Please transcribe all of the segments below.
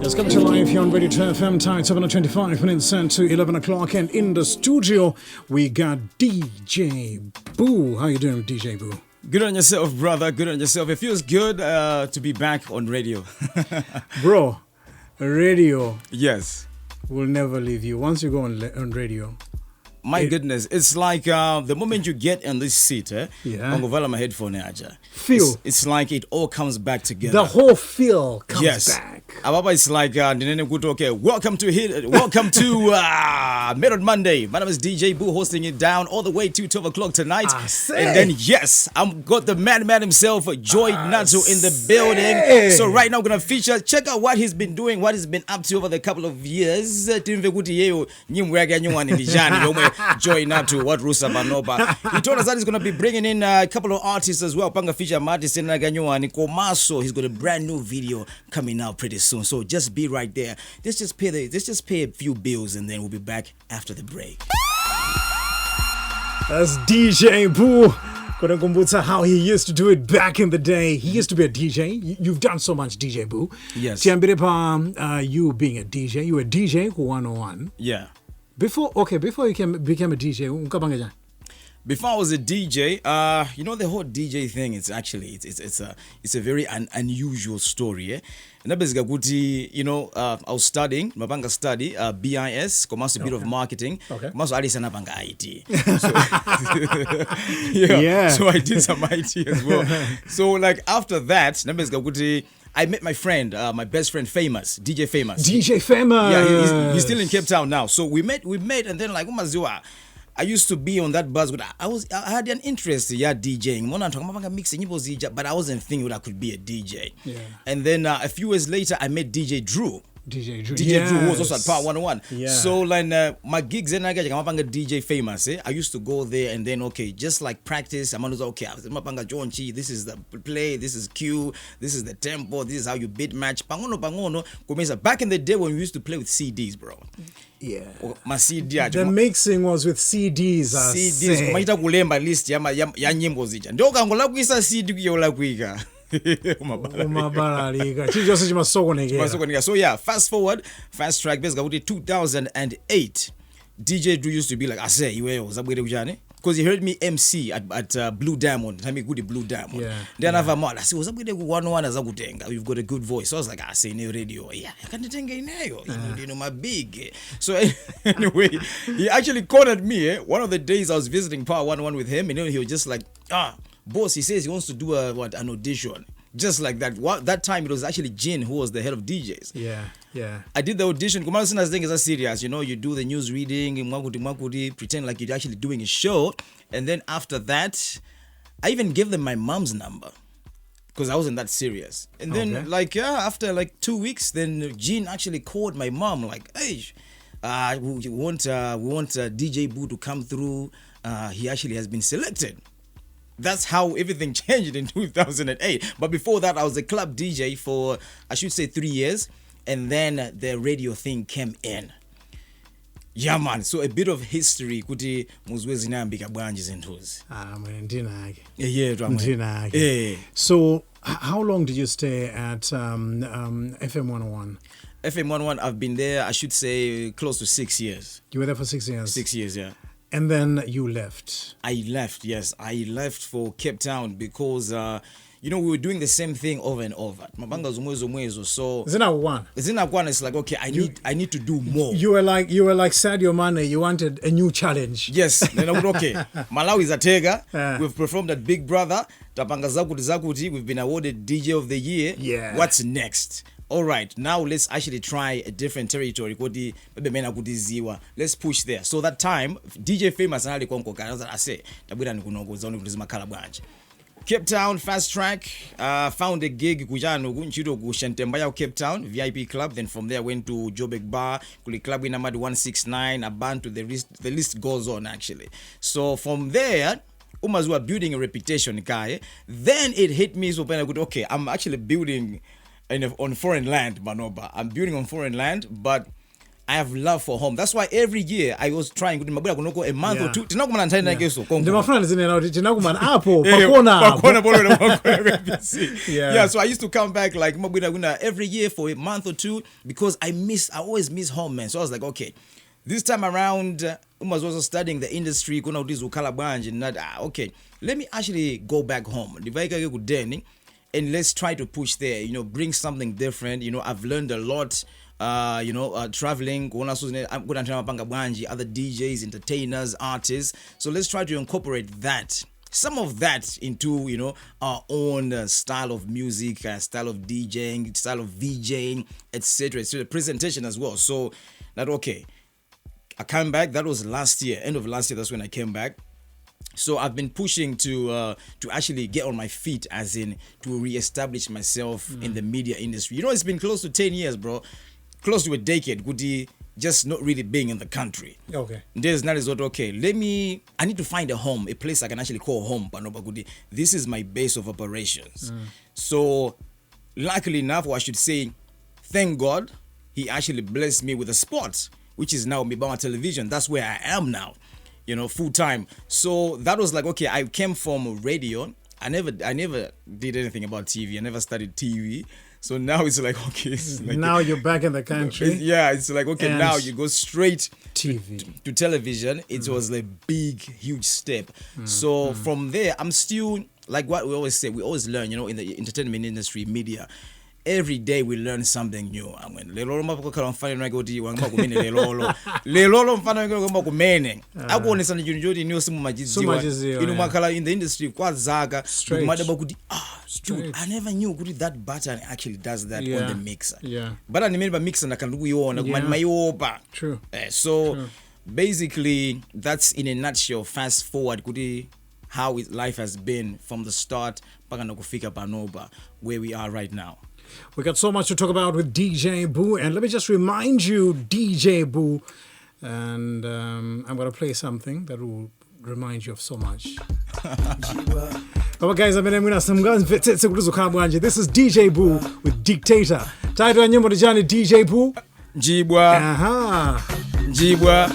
It's coming to live here on Radio 2 FM, time 7:25 minutes to 11 o'clock, and in the studio we got DJ Boo. How you doing, DJ Boo? Good on yourself, brother. Good on yourself. It feels good to be back on radio. Bro, radio. Yes. Will never leave you. Once you go on radio. My goodness, it's like the moment you get in this seat, my headphone, feel. It's like it all comes back together. The whole feel comes back. Ababa, it's like okay, welcome to Mid on Monday. My name is DJ Boo, hosting it down all the way to 12 o'clock tonight. And then yes, I've got the madman himself, Joy Nathu, in the building. So right now I'm gonna feature. Check out what he's been doing, what he's been up to over the couple of years. Joy Nathu, what Rusa Manoba. He told us that he's going to be bringing in a couple of artists as well. Panga feature artist in Naganyuani Komaso. He's got a brand new video coming out pretty soon. So just be right there. Let's just pay a few bills and then we'll be back after the break. That's DJ Boo. Kumbutsa how he used to do it back in the day. He used to be a DJ. You've done so much, DJ Boo. Yes. You being a DJ. You were a DJ 101. Yeah. Before you became a DJ, before I was a DJ, the whole DJ thing. It's actually it's a very unusual story. And basically, I was studying, Mabanga study, BIS, commerce, a bit of marketing. Okay. So IT. So I did some IT as well. So like after that, I met my friend, my best friend, DJ Famous. Yeah, he's still in Cape Town now. So we met, and then like I used to be on that bus, but I had an interest in DJing. But I wasn't thinking that I could be a DJ. Yeah. And then a few years later, I met DJ Drew. DJ Drew. DJ Drew was also at Power 101. Yeah. So like my gigs then I get DJ Famous. I used to go there and then just like practice. I'm okay. John Chi. This is the play. This is cue. This is the tempo. This is how you beat match. Pangono. Back in the day when we used to play with CDs, bro. Yeah. My CD. The mixing was with CDs. CDs. Kumaita kulemba list ya nyimbo zija. Ndio kangola kuisa CD kuyola kuika. So yeah, fast forward, fast track basically 2008. DJ Drew used to be like, I say, because he heard me MC at Blue Diamond. Time good Blue Diamond. Yeah. Then I've I said, was up one as you've got a good voice. So I was like, I say no radio. Yeah, I can't think you know my big. So anyway, he actually cornered me. One of the days I was visiting Power 101 with him, and he was just like, boss, he says he wants to do an audition. Just like that. That time it was actually Jin who was the head of DJs. Yeah. I did the audition. Kumana thing is serious. You do the news reading, pretend like you're actually doing a show. And then after that, I even gave them my mom's number. Because I wasn't that serious. And then after 2 weeks, then Jin actually called my mom like, hey, we want DJ Boo to come through. He actually has been selected. That's how everything changed in 2008. But before that, I was a club DJ for, I should say, 3 years. And then the radio thing came in. Yeah, man. So a bit of history. Kuti muzwezi nambika bwanji zentuzi. Yeah. So how long did you stay at FM 101? FM 101, I've been there, I should say, close to 6 years. You were there for 6 years? 6 years, yeah. And then you left. I left, yes. I left for Cape Town because, we were doing the same thing over and over. So Zina it's like, okay, I need to do more. You were like Sadio Mane. You wanted a new challenge. Yes. Then I would, okay. Malawi is a Tega. We've performed at Big Brother. Tapanga Zakuti. We've been awarded DJ of the Year. Yeah. What's next? All right, now let's actually try a different territory. Let's push there. So that time, DJ Famous and I say, Cape Town, fast track, found a gig Cape Town, VIP club. Then from there, I went to Joburg Bar, Club in Amad 169, a band to the list goes on actually. So from there, Umazua building a reputation, guy. Then it hit me so okay, I'm actually building on foreign land, Manoba. I'm building on foreign land, but I have love for home. That's why every year I was trying a month or two. Yeah, so I used to come back like every year for a month or two because I always miss home, man. So I was like, okay, this time around, I was also studying the industry. Okay, let me actually go back home. And let's try to push there, bring something different. I've learned a lot, traveling, other DJs, entertainers, artists. So let's try to incorporate that, some of that into, our own style of music, style of DJing, style of VJing, etc. Presentation as well. So that, okay, I came back. That was last year, end of last year. That's when I came back. So I've been pushing to actually get on my feet, as in to reestablish myself in the media industry. It's been close to 10 years, bro. Close to a decade. Goody, just not really being in the country. Okay. There's not as what, okay, I need to find a home, a place I can actually call home. Goody, this is my base of operations. So luckily enough, or I should say, thank God, he actually blessed me with a spot, which is now Mibama Television. That's where I am now. Full time. So that was like, okay, I came from radio. I never did anything about TV. I never studied TV. So now it's like, okay. It's like now you're back in the country. Yeah, it's like, okay, and now you go straight TV to television. It was a big, huge step. So from there, I'm still, like what we always say, we always learn, in the entertainment industry, media. Every day we learn something new. I mean, I go in the industry dude, I never knew that button actually does that on the mixer. Yeah. But I remember mixer True. So basically that's in a nutshell, fast forward how life has been from the start where we are right now. We got so much to talk about with DJ Boo, and let me just remind you, DJ Boo, and I'm going to play something that will remind you of so much. But guys, this is DJ Boo with Dictator. Title nyimbo ni jani DJ Boo? Jibwa. Aha. Jibwa.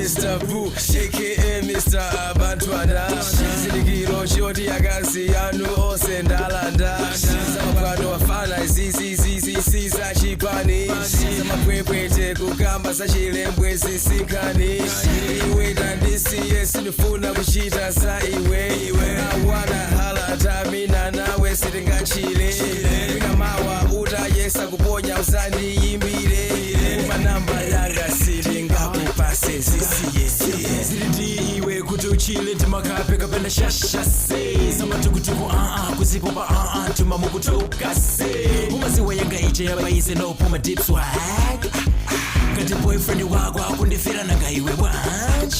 Mr. Boo, aka Mr. Blantyre. Silikiro shoti yakazi yanu osendalanda. Sakwano wafana zizi za chipani. Samapwepwete kukamba sa chilembwe sisikani. Iwe dandisi yesinifuna kuchita sa iwe. Awana hala tamina nawe sitingachile. Wina mawa uta yesa kuponya usani imbire. Umanamba yanga silinga kupase Zidi kuti uchile timakape kapenda shashase samatukutuku kuzipopa tuma mukutokase umaziwa yanga iche yabaise no puma deep swag kati boyfriend wako akundifira nanga iwe watch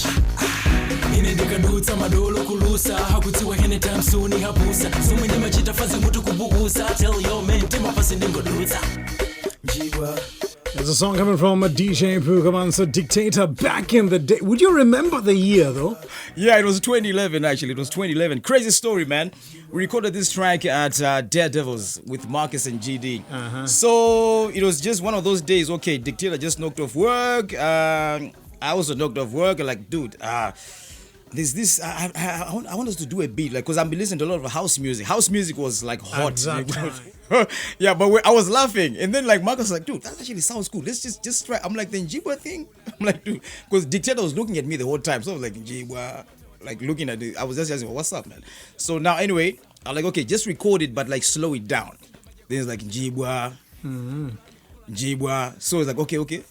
ine ndikadutsa madolo kulusa hakutiwa anytime soon hapusa somwe ndimachita fazi mutu kubukusa tell your man timapasi ndingodutsa Jiwa. There's a song coming from a DJ Boo, come on, so Dictator back in the day. Would you remember the year though? Yeah, it was 2011 actually. It was 2011. Crazy story, man. We recorded this track at Daredevils with Marcus and GD. So it was just one of those days. Okay, Dictator just knocked off work. I also knocked off work. Like, dude, I want us to do a beat, like, because I've been listening to a lot of house music. House music was like hot. Yeah, but I was laughing, and then like Marcus was like, dude, that actually sounds cool. Let's just try. I'm like, the Njibwa thing. I'm like, dude, because Dictator was looking at me the whole time, so I was like, Njibwa, like looking at it. I was just asking, what's up, man? So now anyway, I'm like, okay, just record it, but like slow it down. Then it's like Njibwa, Njibwa. So it's like, okay,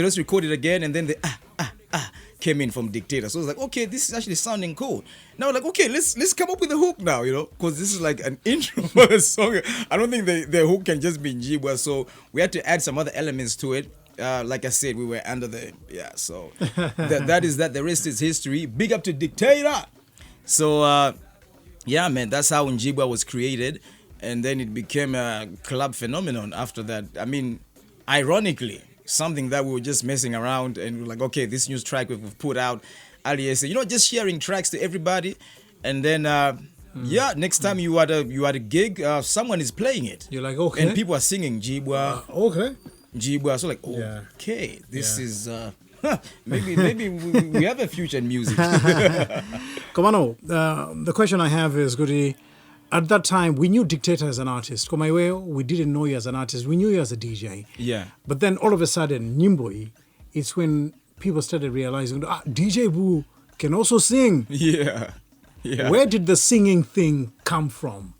let's record it again, and then the came in from Dictator. So I was like, okay, this is actually sounding cool. Now like, okay, let's come up with a hook now, you know, because this is like an intro for the song. I don't think the hook can just be Njibwa, so we had to add some other elements to it. Like I said, we were under the so that is that. The rest is history. Big up to Dictator. So yeah, man, that's how Njibwa was created, and then it became a club phenomenon after that. I mean, ironically, something that we were just messing around, and we were like, okay, this new track we've put out, alias, you know, just sharing tracks to everybody, and then next time you at a gig, someone is playing it. You're like, okay, and people are singing Jibwa, okay, Jibwa. So like, okay, this is maybe we have a future in music. Come on, the question I have is, Goody, at that time, we knew Dictator as an artist. We didn't know you as an artist. We knew you as a DJ. Yeah. But then all of a sudden, Nimboi, it's when people started realizing, DJ Boo can also sing. Yeah. Where did the singing thing come from?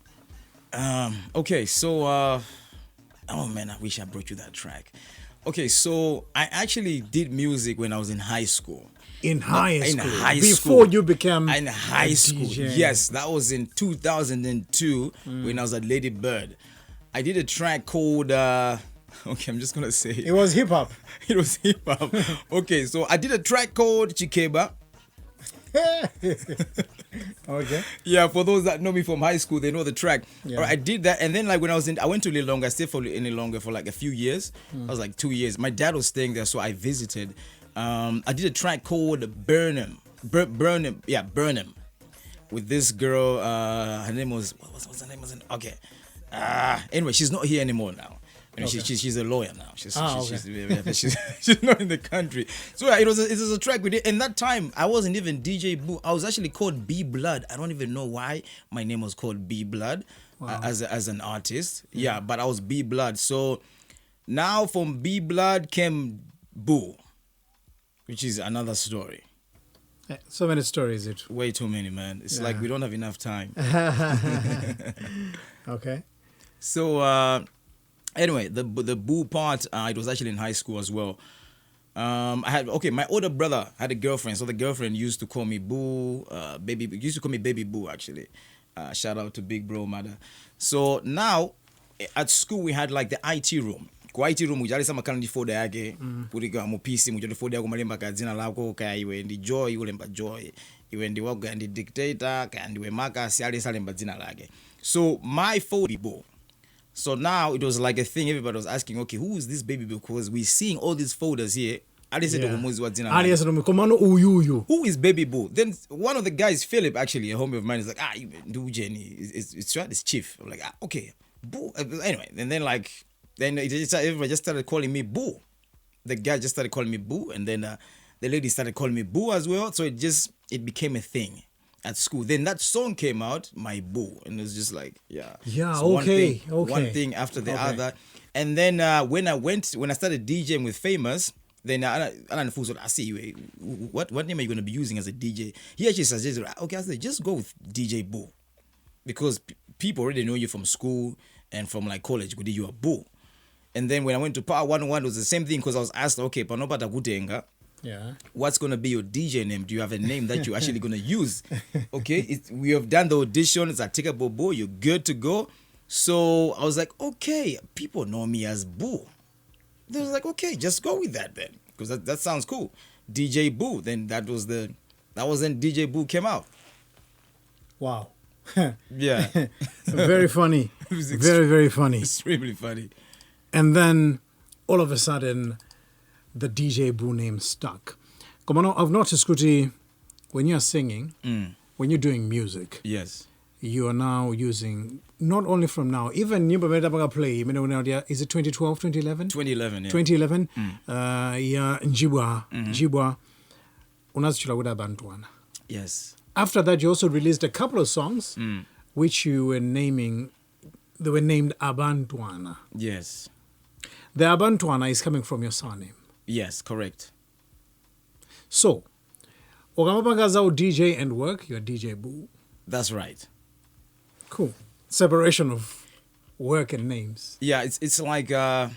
Okay, so, oh man, I wish I brought you that track. Okay, so I actually did music when I was in high school. In high school? Before school. You became in high school. DJ. Yes, that was in 2002 when I was at Lady Bird. I did a track called, okay, I'm just going to say it. It was hip-hop. It was hip-hop. Okay, so I did a track called Chikeba. Okay. Yeah, for those that know me from high school, they know the track. Yeah. All right, I did that, and then like when I went to Lilongwe. I stayed for Lilongwe for like a few years. I was like 2 years. My dad was staying there, so I visited. I did a track called Burnham, with this girl. Her name was what's her name? Okay. Anyway, she's not here anymore now. You know, Okay. she's a lawyer now. She's Okay. not in the country. So yeah, it was a track we did. And that time, I wasn't even DJ Boo. I was actually called B Blood. I don't even know why my name was called B Blood. Wow. As an artist. Yeah, but I was B Blood. So now from B Blood came Boo, which is another story. So many stories. Way too many, man. It's like we don't have enough time. Okay. So Anyway, the boo part, it was actually in high school as well. My older brother had a girlfriend, so the girlfriend used to call me boo, used to call me baby boo actually. Shout out to big bro mother. So now at school we had like the IT room. Kwa IT room ujali sama kana folder yake kulika mu PC mujali folder yako malemba kazina lako kaya iwe ndi Joy ulemba Joy, iwe ndi wago ndi Dictator kaya ndiwe Marcus yali salemba dzina lake. So my folder boo. So now it was like a thing. Everybody was asking, okay, who is this baby? Because we're seeing all these folders here. Who is Baby Boo? Then one of the guys, Philip, actually, a homie of mine, is like, you do Jenny. It's right, it's Chief. I'm like, okay, Boo. Anyway, and then everybody just started calling me Boo. The guy just started calling me Boo, and then the lady started calling me Boo as well. So it became a thing at school. Then that song came out, My Boo, and it was just like, so one thing after the other. And then when I started DJing with Famous, then I see you. What name are you going to be using as a DJ? He actually suggested, okay, I said just go with DJ Boo, because people already know you from school and from like college. Good, you are Boo. And then when I went to Power 101, it was the same thing, because I was asked, okay, Panopata Gutenga. Yeah. What's going to be your DJ name? Do you have a name that you're actually going to use? Okay. We have done the auditions at Tika Bobo. You're good to go. So I was like, okay, people know me as Boo. They was like, okay, just go with that then, because that sounds cool. DJ Boo. Then that was when DJ Boo came out. Wow. Yeah. Very funny. Very, very funny. Extremely funny. And then all of a sudden, the DJ Boo name stuck. Come on, I've noticed, Kuti, when you're singing, when you're doing music, yes, you are now using, not only from now, even Nyimbo Medabaga Play, is it 2012, 2011? 2011, yeah. 2011, Njibwa, unazichula kuda Bantwana. Yes. After that, you also released a couple of songs, which you were naming, they were named Abantwana. Yes. The Abantwana is coming from your surname. Yes, correct. So, Ogamapangazao DJ and work, you're DJ Boo. That's right. Cool. Separation of work and names. Yeah, it's like, I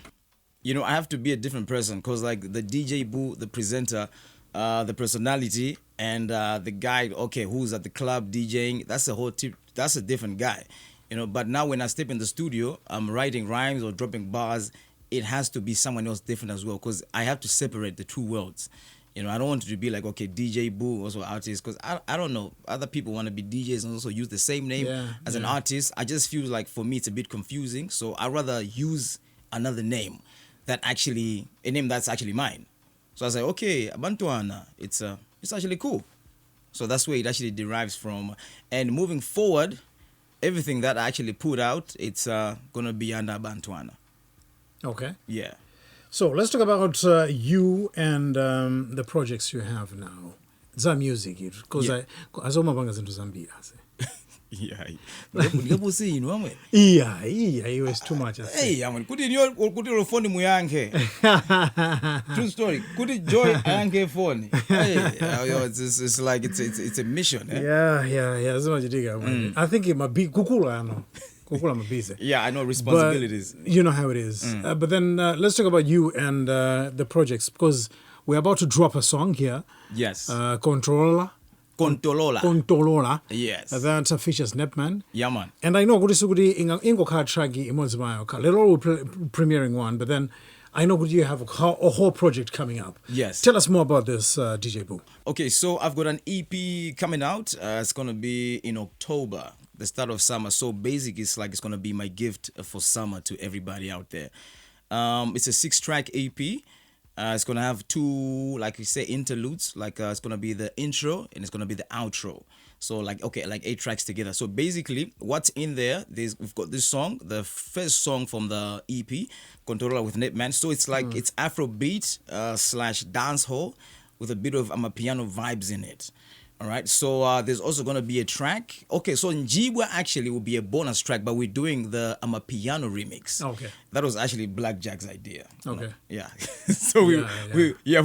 have to be a different person, because like the DJ Boo, the presenter, the personality, and the guy, okay, who's at the club DJing, that's a whole that's a different guy. But now when I step in the studio, I'm writing rhymes or dropping bars, it has to be someone else different as well, because I have to separate the two worlds. I don't want it to be like, okay, DJ Boo, also artist, because I don't know, other people want to be DJs and also use the same name as an artist. I just feel like for me it's a bit confusing, so I'd rather use another name a name that's actually mine. So I was like, okay, Abantwana, it's actually cool. So that's where it actually derives from. And moving forward, everything that I actually put out, it's gonna be under Abantwana. Okay. Yeah. So let's talk about you and the projects you have now. Za music, because I azoma zinto zambia. Yeah. It was too much. Hey, kuti phone muyange. True story. Kuti Joy ayange phone. It's like it's a mission. I think it might be kukula. Yeah, I know responsibilities. But you know how it is. But then let's talk about you and the projects, because we're about to drop a song here. Yes. Kontorola. Yes. That features Nepman. Yeah, man. And I know Gudi ingo ka tragi imozmayo ka. Little premiering one, but then I know you have a whole project coming up. Yes. Tell us more about this, DJ Boo. Okay, so I've got an EP coming out. It's gonna be in October, the start of summer. So basically, it's gonna be my gift for summer to everybody out there. It's a 6-track EP. It's gonna have 2, like we say, interludes. Like it's gonna be the intro and it's gonna be the outro. So like 8 tracks together. So basically, what's in there? We've got this song, the first song from the EP, Kontorola with Nepman. So it's like it's Afrobeat / dancehall with a bit of piano vibes in it. All right, so there's also going to be a track. Okay, so Njibwa actually will be a bonus track, but we're doing the piano remix. Okay. That was actually Blackjack's idea. Okay. Yeah. So we're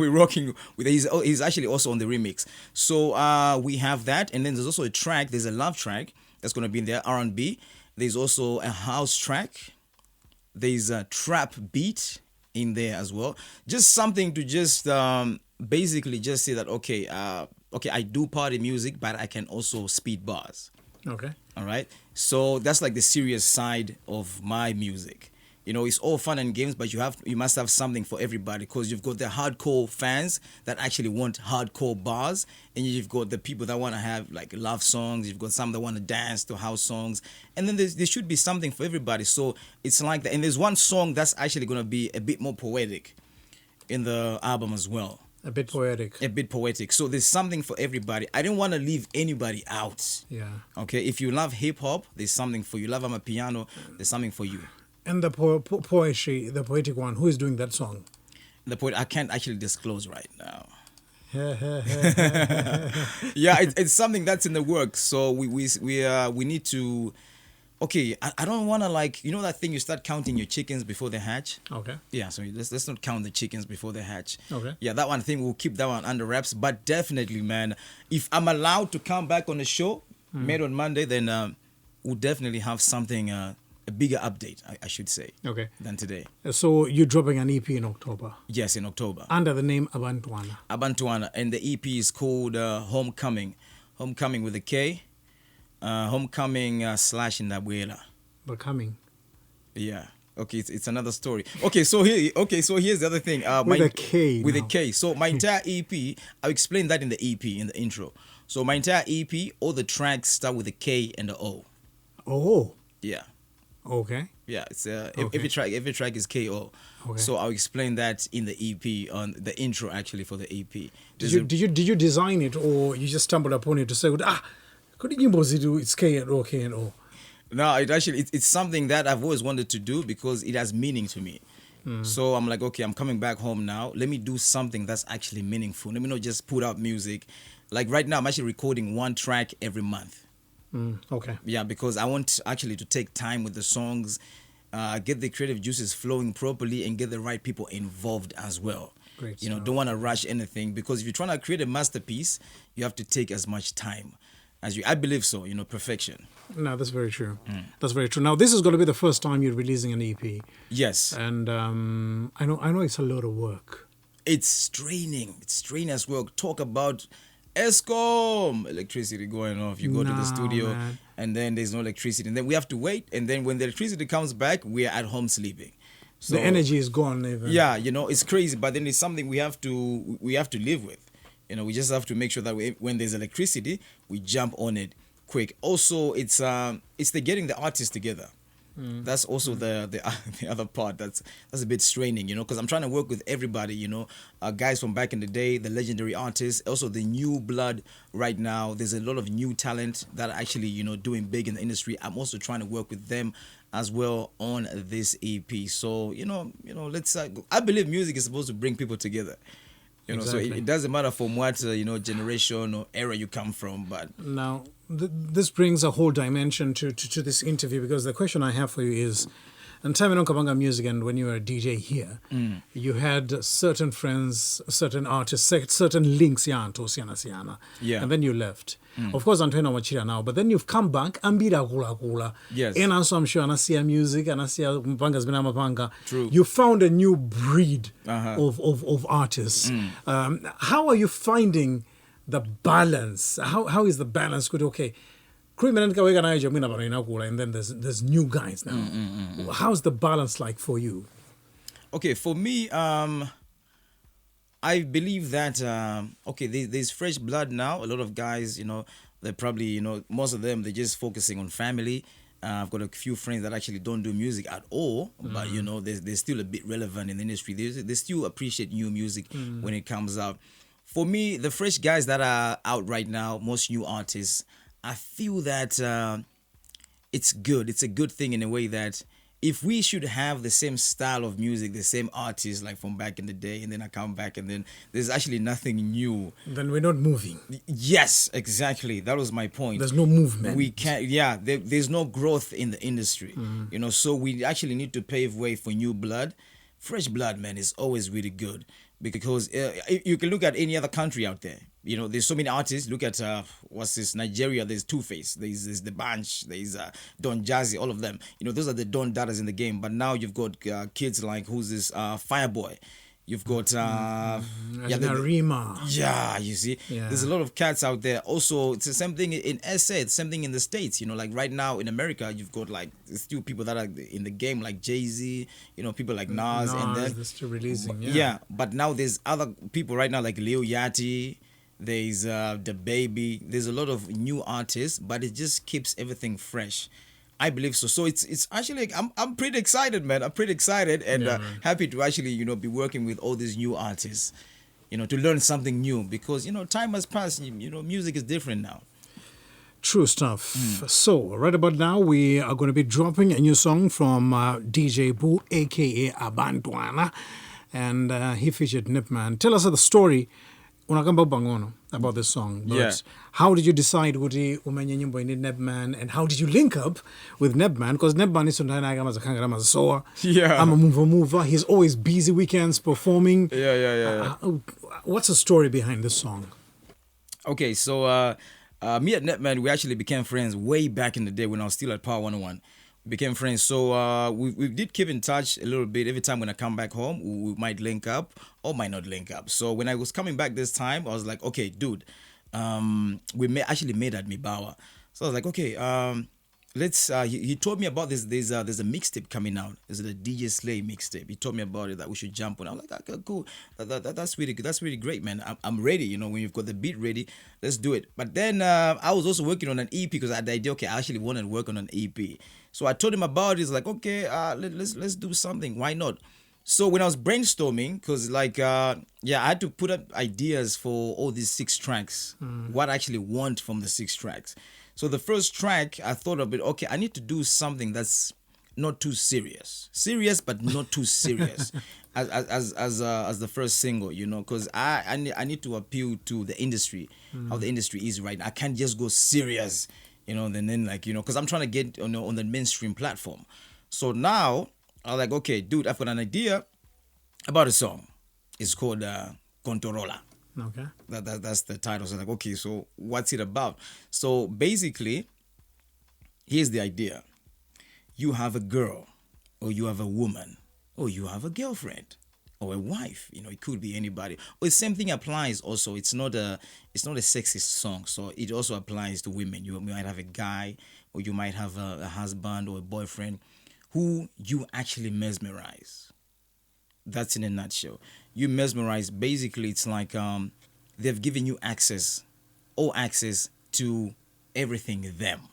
rocking with he's actually also on the remix. So we have that, and then there's also a track, there's a love track that's going to be in there, R&B. There's also a house track. there's a trap beat in there as well. Just something to just basically just say that okay, I do party music, but I can also speed bars. Okay. All right. So that's like the serious side of my music. It's all fun and games, but you must have something for everybody, because you've got the hardcore fans that actually want hardcore bars, and you've got the people that want to have like love songs. You've got some that want to dance to house songs, and then there should be something for everybody. So it's like that. And there's one song that's actually going to be a bit more poetic in the album as well. A bit poetic. A bit poetic. So there's something for everybody. I didn't want to leave anybody out. Yeah. Okay. If you love hip hop, there's something for you. Love Amapiano, there's something for you. And the poetry, the poetic one, who is doing that song? The poet, I can't actually disclose right now. Yeah, it's something that's in the works. So we need to. Okay, I don't want to that thing you start counting your chickens before they hatch. Okay. Yeah, so let's not count the chickens before they hatch. Okay. Yeah, that one thing we'll keep that one under wraps. But definitely, man, if I'm allowed to come back on the show, made on Monday, then we'll definitely have something. A bigger update, I should say, than today. So you're dropping an EP in October? Yes, in October. Under the name Abantwana? Abantwana. And the EP is called HomeKoming. HomeKoming with a K. HomeKoming / Ndabwela. Becoming? Yeah. Okay, it's another story. Okay, so here's the other thing. With a K. With a K. So my entire EP, I'll explain that in the EP, in the intro. So my entire EP, all the tracks start with a K and a O. Oh. Yeah. Okay. Yeah, it's every track is KO. Okay. So I'll explain that in the EP, on the intro actually for the EP. Did you design it, or you just stumbled upon it to say, could you do it's K and O, K and O? No, it's something that I've always wanted to do because it has meaning to me. So I'm like, okay, I'm coming back home now. Let me do something that's actually meaningful. Let me not just put out music. Like right now, I'm actually recording one track every month. Okay. Yeah, because I want actually to take time with the songs, get the creative juices flowing properly, and get the right people involved as well. Great. Don't want to rush anything, because if you're trying to create a masterpiece, you have to take as much time as you. I believe so. Perfection. No, that's very true. That's very true. Now, this is going to be the first time you're releasing an EP. Yes. And I know it's a lot of work. It's straining. It's strenuous work. Talk about ESCOM, electricity going off. You go to the studio, and then there's no electricity, and then we have to wait, and then when the electricity comes back, we're at home sleeping. So the energy is gone even. Yeah, it's crazy, but then it's something we have to live with. We just have to make sure that when there's electricity, we jump on it quick. Also, it's the getting the artists together. That's also the other part that's a bit straining, because I'm trying to work with everybody, guys from back in the day, the legendary artists, also the new blood right now. There's a lot of new talent that are actually, doing big in the industry. I'm also trying to work with them as well on this EP. So, let's I believe music is supposed to bring people together. Exactly. So it doesn't matter from what generation or era you come from. But now this brings a whole dimension to this interview, because the question I have for you is, and time in Kabanga Music, and when you were a DJ here, you had certain friends, certain artists, certain links, yeah, and then you left. Of course, I'm Machira now, but then you've come back, ambira kula. Yes. And also I'm sure Anasia music, Anasia Mpanga's been Mapanga. True. You found a new breed of artists. How are you finding the balance? How is the balance good? Okay. And then there's new guys now. How's the balance like for you? Okay, for me, I believe that there's fresh blood now. A lot of guys, they're probably, most of them, they're just focusing on family. I've got a few friends that actually don't do music at all, but they're still a bit relevant in the industry. They still appreciate new music when it comes out. For me, the fresh guys that are out right now, most new artists, I feel that it's good. It's a good thing in a way that if we should have the same style of music, the same artists like from back in the day, and then I come back and then there's actually nothing new, then we're not moving. Yes, exactly. That was my point. There's no movement. We can't. Yeah, there's no growth in the industry. So we actually need to pave way for new blood. Fresh blood, man, is always really good, because you can look at any other country out there. there's so many artists. Look at what's this, Nigeria. There's Two-Face, there's the Bunch, there's Don Jazzy, all of them. Those are the Don Dadas in the game. But now you've got kids like, who's this, Fireboy. You've got Narima. You see, there's a lot of cats out there. Also, it's the same thing in SA. It's the same thing in the States. Like right now in America, you've got like still people that are in the game, like Jay-Z. people like Nas, and then they're still releasing. But now there's other people right now like Lil Yachty. There's the Baby. There's a lot of new artists, but it just keeps everything fresh. I believe so. So it's actually, I'm pretty excited, man. I'm pretty excited and happy to actually, be working with all these new artists, to learn something new because, time has passed. Music is different now. True stuff. So right about now, we are going to be dropping a new song from DJ Boo, aka Abantwana, and he featured Nepman. Tell us the story. About this song. But how did you decide umenye nyimbo ini Nepman, and how did you link up with Nepman? Because Nepman is I'm a mover. He's always busy weekends performing. What's the story behind this song? Okay, so me and Nepman, we actually became friends way back in the day when I was still at Power 101. Became friends, so we did keep in touch a little bit. Every time when I come back home, we might link up or might not link up. So when I was coming back this time, I was like, okay, dude, we actually made at Mibawa. So I was like, okay, let's. He told me about this. There's a mixtape coming out. There's a DJ Slay mixtape. He told me about it that we should jump on. I was like, okay, cool. That's really great, man. I'm ready. When you've got the beat ready, let's do it. But then I was also working on an EP because I had the idea. Okay, I actually wanted to work on an EP. So I told him about it. He's like, okay, let's do something. Why not? So when I was brainstorming, because I had to put up ideas for all these 6 tracks. What I actually want from the 6 tracks. So the first track, I thought of it. Okay, I need to do something that's not too serious, but not too serious, as the first single, because I need to appeal to the industry, how the industry is right now. I can't just go serious. Because I'm trying to get on the mainstream platform. So now I'm like, okay, dude, I've got an idea about a song. It's called Kontorola. Okay. That's the title. So I'm like, okay, so what's it about? So basically, here's the idea. You have a girl, or you have a woman, or you have a girlfriend, or a wife. It could be anybody. Or the same thing applies also. It's not a sexist song, so it also applies to women. You might have a guy, or you might have a husband or a boyfriend who you actually mesmerize. That's in a nutshell. You mesmerize. Basically, it's like they've given you access to everything them.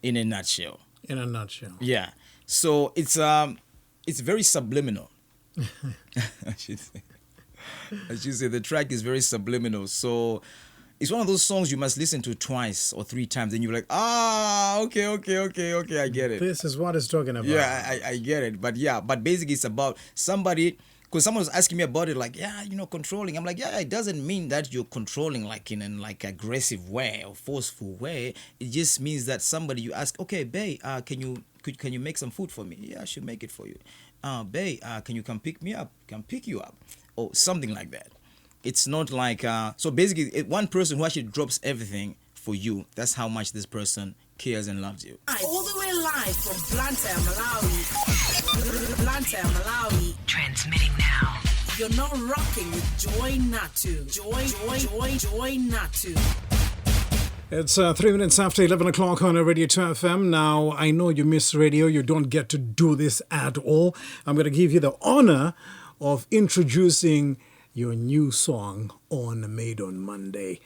In a nutshell. Yeah. So it's very subliminal. I should say the track is very subliminal. So it's one of those songs you must listen to twice or 3 times, and you're like, okay, I get it. This is what it's talking about. Yeah, I get it. But basically it's about somebody, because someone was asking me about it, like, controlling. I'm like, it doesn't mean that you're controlling like in an aggressive way or forceful way. It just means that somebody you ask, okay, babe, can you make some food for me? Yeah, I should make it for you. Babe, can you come pick me up? Can pick you up, or something like that. It's not like so basically one person who actually drops everything for you. That's how much this person cares and loves you. All the way live from Blantyre, Malawi. Transmitting now. You're not rocking with Joy Nathu. Joy Nathu. It's 3 minutes after 11 o'clock on Radio 2 FM. Now, I know you miss radio. You don't get to do this at all. I'm going to give you the honor of introducing your new song on Made on Monday.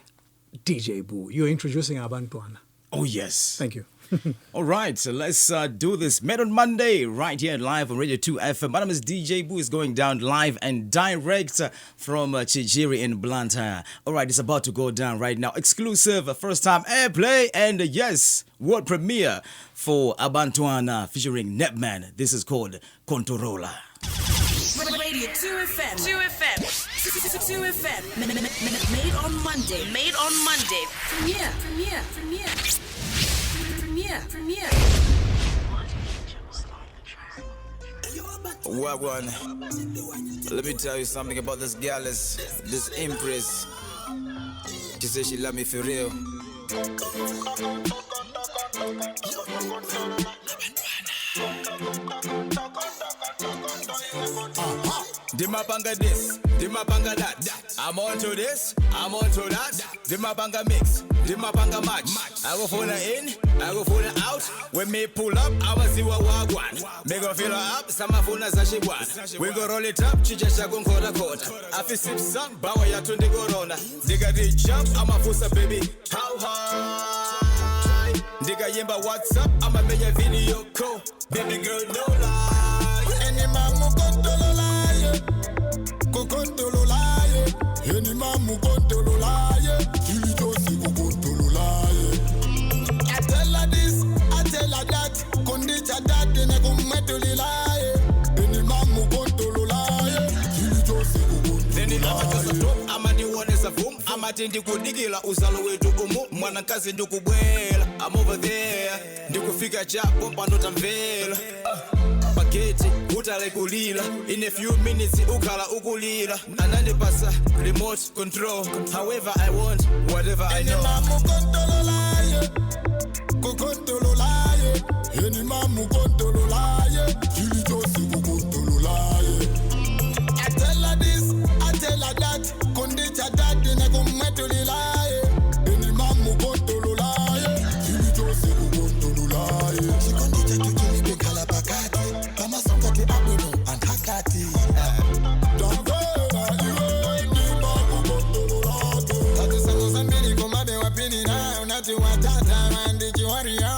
DJ Boo, you're introducing Abantwana. Oh, yes. Thank you. All right, so let's do this. Made on Monday, right here live on Radio 2 FM. My name is DJ Boo. Is going down live and direct from Chijiri in Blantyre. All right, it's about to go down right now. Exclusive, first time airplay, and yes, world premiere for Abantwana featuring Nepman. This is called Kontorola. Radio 2 FM. 2 FM. 2 FM. Made on Monday. Made on Monday. Premiere. You're about What one? Let me tell you something about this girl, this Empress. She says she love me for real. Dimapanga this, Dimapanga that. I'm on to this, I'm on to that. Dimapanga mix, Dimapanga match. I go for the in, I go for the out. When me pull up, I will see what wagwan. Me go fill her up, some of una zashi. We go roll it up, chicha shagun kota kota. I fi sip some, bawa ya tundi corona. Digga the jump, I'm a fusa baby. How high? Digga yemba what's up, I'm a make a video call. Baby girl, no lie. Any man mu kontorola, kontorola. Any man mu kontorola, chili tosi kontorola. I tell her this, I tell her that. Kondicha that, ne kumetulila. Any man mu kontorola, chili tosi kontorola. Then in a top, I'm a new one is a boom. I'm a tindi kudigila usalo wetu kumu. Mwana kazi ndukubwela. I'm over there. Ndikufika chapo pano tamvela. Paketi utalekulila. In a few minutes ukala ukulila. Anande pasa remote control. However I want, whatever I know. Any mamu kontorola, chili tosi kontorola. I tell her this, I tell her that. Kondicha that ne kumetulila. Any mamu kontorola, chili tosi kontorola. She kondicha to chili be kalapakati. Kama songa te abono and hakati. Ndabwela iwe ni mamu kontorola. Tatu sango sambili kumabe wapini na unati watata mandi chiwaria.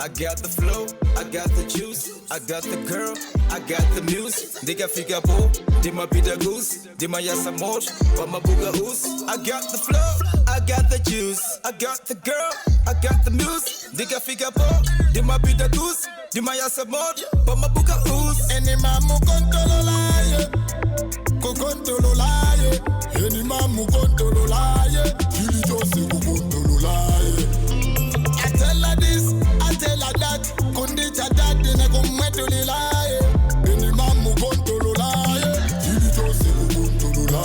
I got the flow, I got the juice, I got the girl, I got the music. Diga fica po, dima pita goose, dima yasa mosh, pama buga us. I got the flow, I got the juice, I got the girl, I got the music. Diga fica po, dima pita goose, dima yasa mosh, pama buga us. Any mamu kontorola, kontorola, any mamu kontorola, chili tosi kontorola. I tell her this, I tell her that. Kondicha that ne kumetulila. Any mamu kontorola, chili tosi kontorola.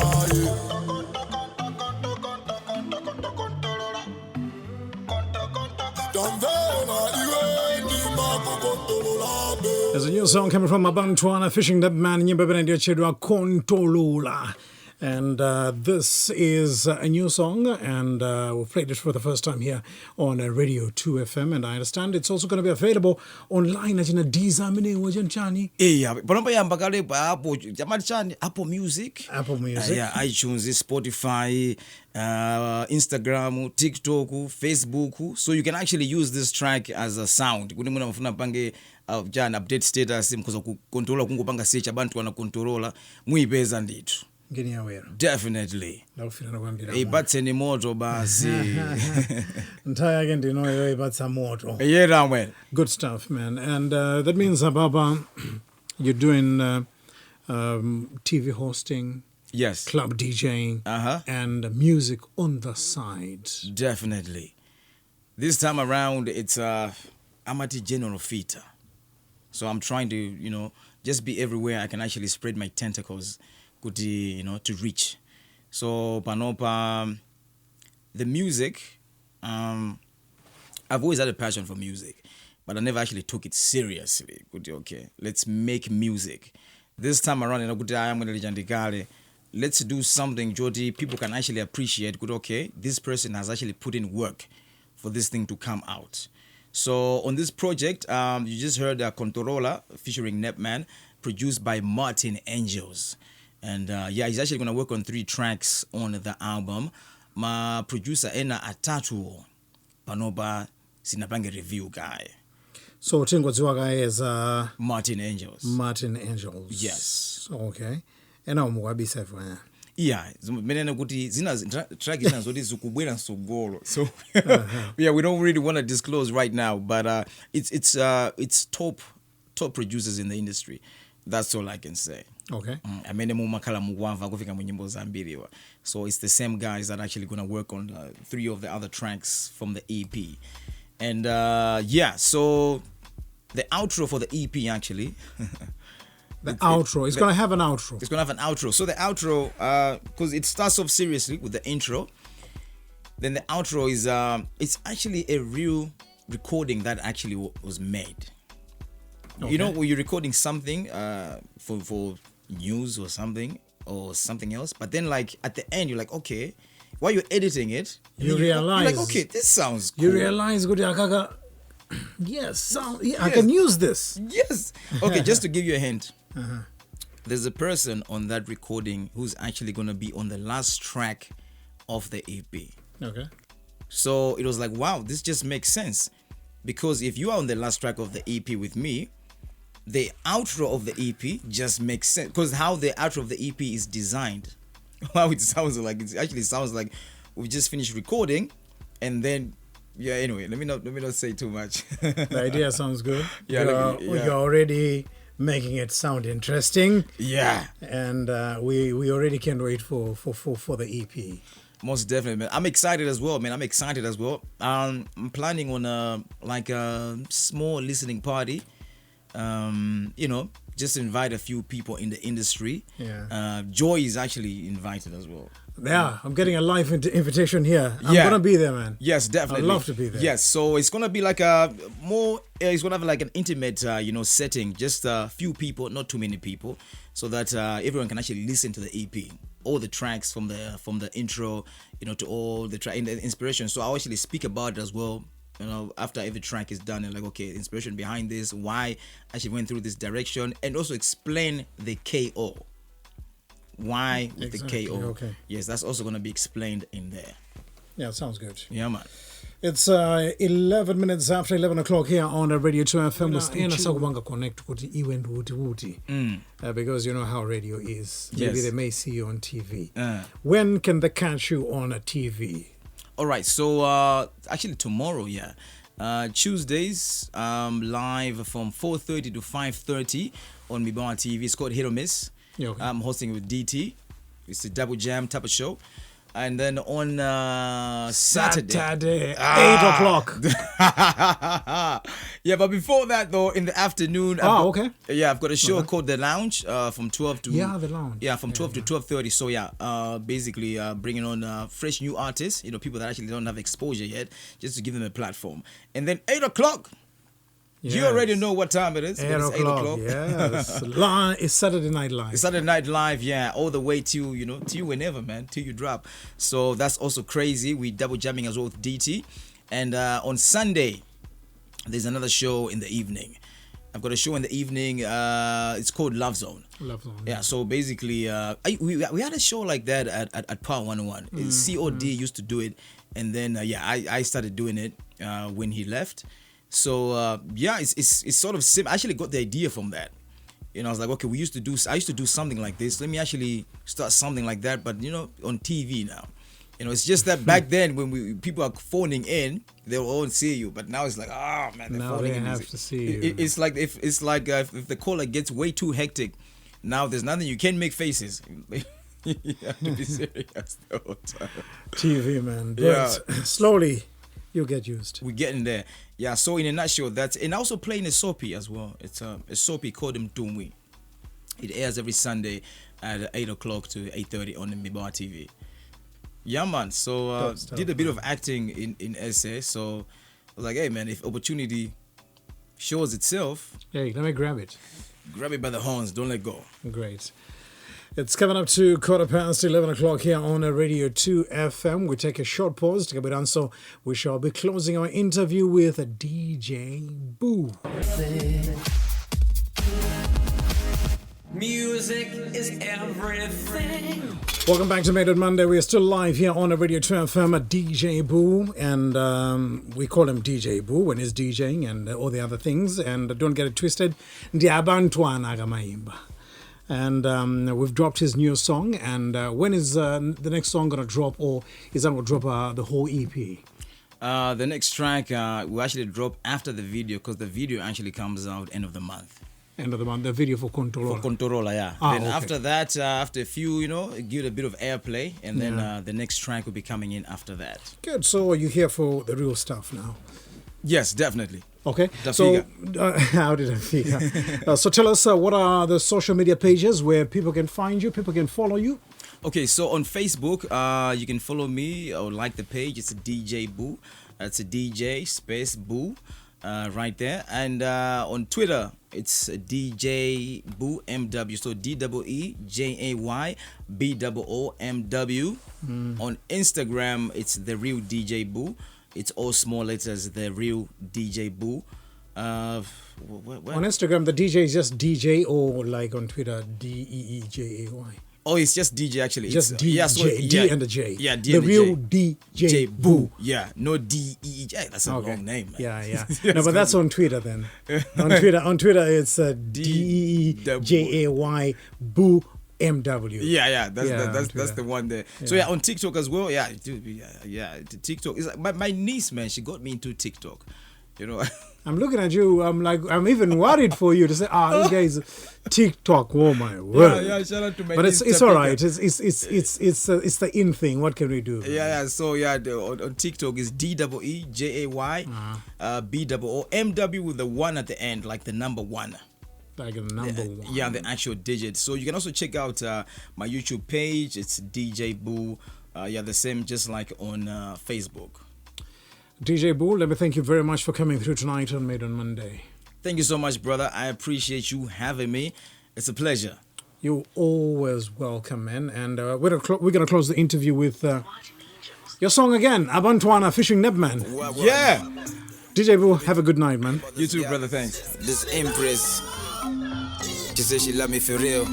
There's a new song coming from Blantyre fishing Nepman Ndabwela chedwa Kontorola. And this is a new song, and we've played it for the first time here on Radio 2 FM, and I understand it's also going to be available online at Dizamine Wajanchani. Yeah, panomba yamba kale hapo jamani chani Apple Music. Apple Music. Yeah, iTunes, Spotify, Instagram, TikTok, Facebook. So you can actually use this track as a sound. Kuti muna mfuna pange jana update status mkoza kukontrola kungopanga search abantu wana Kontorola muipeza nditu. Definitely. Ibatse ni moto basi. Entire again, you know, ibatse moto. Yeah, Ramwell. Good stuff, man. And that means, Baba, you're doing TV hosting. Yes. Club DJing. And music on the side. Definitely. This time around, it's I'm at a general theater. So I'm trying to, you know, just be everywhere I can actually spread my tentacles. You know, to reach. So panopa the music, I've always had a passion for music, but I never actually took it seriously. Okay, let's make music. This time around, let's do something Jody people can actually appreciate. Okay, this person has actually put in work for this thing to come out. So on this project, you just heard Kontorola featuring Nepman, produced by Martin Angels. And yeah, he's actually going to work on 3 tracks on the album. My producer ena atatu panoba sinapange review guy. So tingodziwa guy is Martin Angels. Martin Angels. Yes. Okay. Ena umwabisa fanya. Yeah, menena kuti zina track zina zoti zikubwera sogolo. So yeah, we don't really want to disclose right now, but it's top producers in the industry. That's all I can say. Okay. Amene mumakhala mukwamva kufika mu nyimbo zambiri. So it's the same guys that are actually going to work on 3 of the other tracks from the EP. And so the outro for the EP actually. Outro. It's going to have an outro. It's going to have an outro. So the outro, because it starts off seriously with the intro. Then the outro is, it's actually a real recording that actually was made. Okay. You know, when you're recording something for news or something else, but then like at the end, you're like, okay, while you're editing it, you realize, you're like, okay, this sounds cool. You realize, yes, I can use this. Yes. Okay, just to give you a hint. There's a person on that recording who's actually going to be on the last track of the EP. Okay. So it was like, wow, this just makes sense. Because if you are on the last track of the EP with me, the outro of the EP just makes sense. Because how the outro of the EP is designed. How it sounds like. It actually sounds like we just finished recording. And then, yeah, anyway, let me not say too much. The idea sounds good. Yeah, you're already making it sound interesting. Yeah. And we already can't wait for the EP. Most definitely, man. I'm excited as well, man. I'm planning on a small listening party. Just invite a few people in the industry. Yeah. Joy is actually invited as well. Yeah, I'm getting a live invitation here. I'm gonna be there, man. Yes, definitely. I'd love to be there. Yes, so it's gonna be like it's gonna have like an intimate, setting. Just a few people, not too many people, so that everyone can actually listen to the EP, all the tracks from the intro, to all the the inspiration. So I'll actually speak about it as well. After every track is done, and like, okay, inspiration behind this, why I actually went through this direction, and also explain the KO. Why with the KO? Okay. Yes, that's also going to be explained in there. Yeah, sounds good. Yeah, man. It's 11 minutes after 11 o'clock here on Radio 2 FM. We're connect with event wuti. Because you know how radio is. Maybe Yes. they may see you on TV. When can they catch you on a TV? All right, so actually tomorrow, Tuesdays, live from 4:30 to 5:30 on Malawi TV. It's called Hit or Miss. Yeah, okay. I'm hosting with DT. It's a double jam type of show. And then on Saturday 8 o'clock. Yeah, but before that though, in the afternoon, okay. Yeah, I've got a show called The Lounge from 12 to The Lounge. Yeah, from 12 to 12:30. So basically bringing on fresh new artists, people that actually don't have exposure yet, just to give them a platform. And then 8 o'clock. Yes. You already know what time it is. 8 It's 8 o'clock. Yes. It's Saturday Night Live. It's Saturday Night Live, yeah, all the way to you whenever, man, till you drop. So that's also crazy. We double jamming as well with DT. And on Sunday, there's another show in the evening. I've got a show in the evening. It's called Love Zone. Love Zone. Yeah, so basically, we had a show like that at Power 101. COD used to do it. And then, I started doing it when he left. So it's sort of I actually got the idea from that. I was like, okay, I used to do something like this. Let me actually start something like that, but on TV now. It's just that back then when people are phoning in, they will all see you. But now it's like, oh man, they're phoning in. Now they have to see you. It's like if the caller gets way too hectic, now there's nothing, you can't make faces. You have to be serious the whole time. TV, man. But Yeah. slowly you'll get used. We're getting there. Yeah, so in a nutshell, and also playing a soapy as well. It's a soapy called Mtumwi. It airs every Sunday at 8 o'clock to 8:30 on the Malawi TV. Yeah, man. So did a bit of acting in SA. So I was like, hey, man, if opportunity shows itself, Hey, let me grab it. grab it by the horns. Don't let go. Great. It's coming up to 11 o'clock here on Radio 2 FM. We take a short pause to get it done, so we shall be closing our interview with DJ Boo. Music is everything. Welcome back to Made on Monday. We are still live here on Radio 2 FM at DJ Boo, and we call him DJ Boo when he's DJing and all the other things. And don't get it twisted. Ndiabantwana Gamaimba. And we've dropped his new song. And when is the next song going to drop, or is that going to drop the whole EP? The next track will actually drop after the video, because the video actually comes out end of the month. End of the month, the video for Kontorola. For Kontorola, yeah. Then after that, after a few, give it a bit of airplay, and then the next track will be coming in after that. Good. So are you here for the real stuff now? Yes, definitely. Okay. So how did I figure? So tell us, what are the social media pages where people can find you, people can follow you? Okay, so on Facebook, you can follow me or like the page. It's a DJ Boo. That's a DJ space Boo, right there. And on Twitter, it's DJ Boo MW. So DEEJAYBOOMW. On Instagram, it's The Real DJ Boo. It's all small letters, The Real DJ Boo. On Instagram, the DJ is just DJ, or like on Twitter, DEEJAY? Oh, it's just DJ actually. Just it's, DJ, D and the J. Yeah, D the and the real J. DJ Boo. Yeah, no DEEJ. That's a long name, man. Yeah. No, but that's on Twitter then. On Twitter, it's DEEJAY Boo MW. Yeah. That's the one there. Yeah. So on TikTok as well. Yeah, TikTok is like my niece, man. She got me into TikTok. I'm looking at you. I'm even worried for you to say, this guy is TikTok. Oh my word! Yeah. Shout out to my but niece. It's all right. It's the in thing. What can we do? Yeah. So on TikTok is DEEJAY BOOMW with the one at the end, like the number one. Like the number one. Yeah, the actual digit. So you can also check out my YouTube page. It's DJ Boo. The same, just like on Facebook. DJ Boo, let me thank you very much for coming through tonight on Made on Monday. Thank you so much, brother. I appreciate you having me. It's a pleasure. You're always welcome, man. And we're gonna close the interview with your song again, Abantwana featuring Nepman. Yeah. DJ Boo, have a good night, man. You too, brother. Thanks. This Empress, she said she love me for real.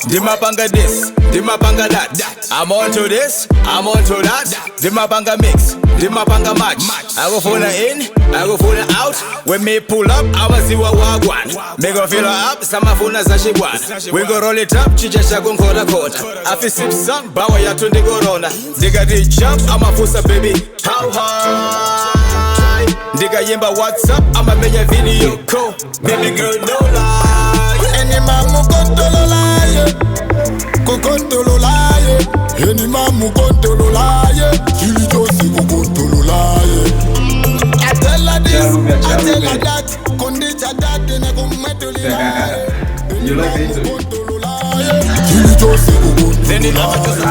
Dimapanga this, Dimapanga that. I'm on to this, I'm on to that. Dimapanga mix, Dimapanga match. I go phone her in, I go phone her out. When me pull up, I will see what wagwan. Me go fill her up, some of phone za shibwan. We go roll it up, chicha shagun kota kota. I fi sip some, bawa ya tundi go ronda. Digga di jump, I'm a fusa baby. How high? Digga yemba WhatsApp, I'm a menya video call. Baby girl, no lie. Any mamu Kontorola, Kontorola, any mamu Kontorola, Chili Josi Kontorola. I tell her this, I tell her that, Kondita that, then I go Metolila. You like it? Chili Josi Then I'm Kontorola.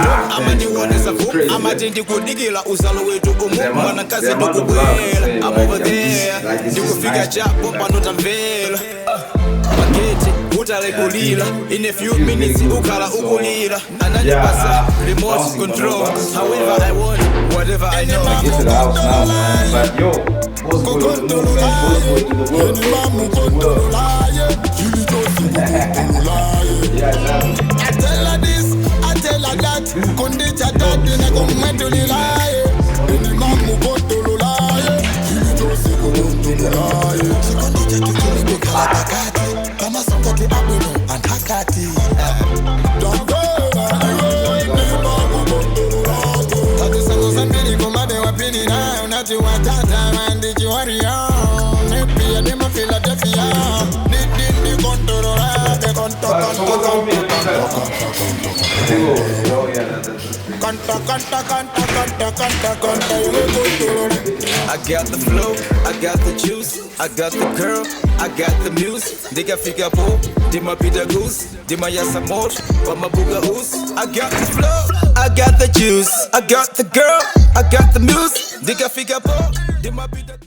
I'm a tindi kudigila usalo wetu kumu mwana kazi tukubwela. I'm over there, ndiko figure chap bomba notamvela. Paketi utalekulila, in a few minutes ukala ukulila. Ananipasa remote control, however I want, whatever I know. Get to the house now, man. But yo, what's good with the movement? What's good to the world? Yeah, exactly. I tell her this, I tell her that. Kondita that, then I go Metolila. Any mamu Kontorola, Chili Josi Kontorola. She kondita to Chili Kalapakati, Kama Sokati Abuno and Hakati. Ndabwela, any mamu Kontorola. Tatu sango sambili kumabe wapini na unati watata mandiki waria. Nepi ya dema Philadelphia. Nidi Kontorola, the I got the flow, I got the juice, I got the girl, I got the muse. Diga fica po, dima pita goose, dima yasa mor, bama buga us. I got the flow, I got the juice, I got the girl, I got the muse. Diga fica po, dima pita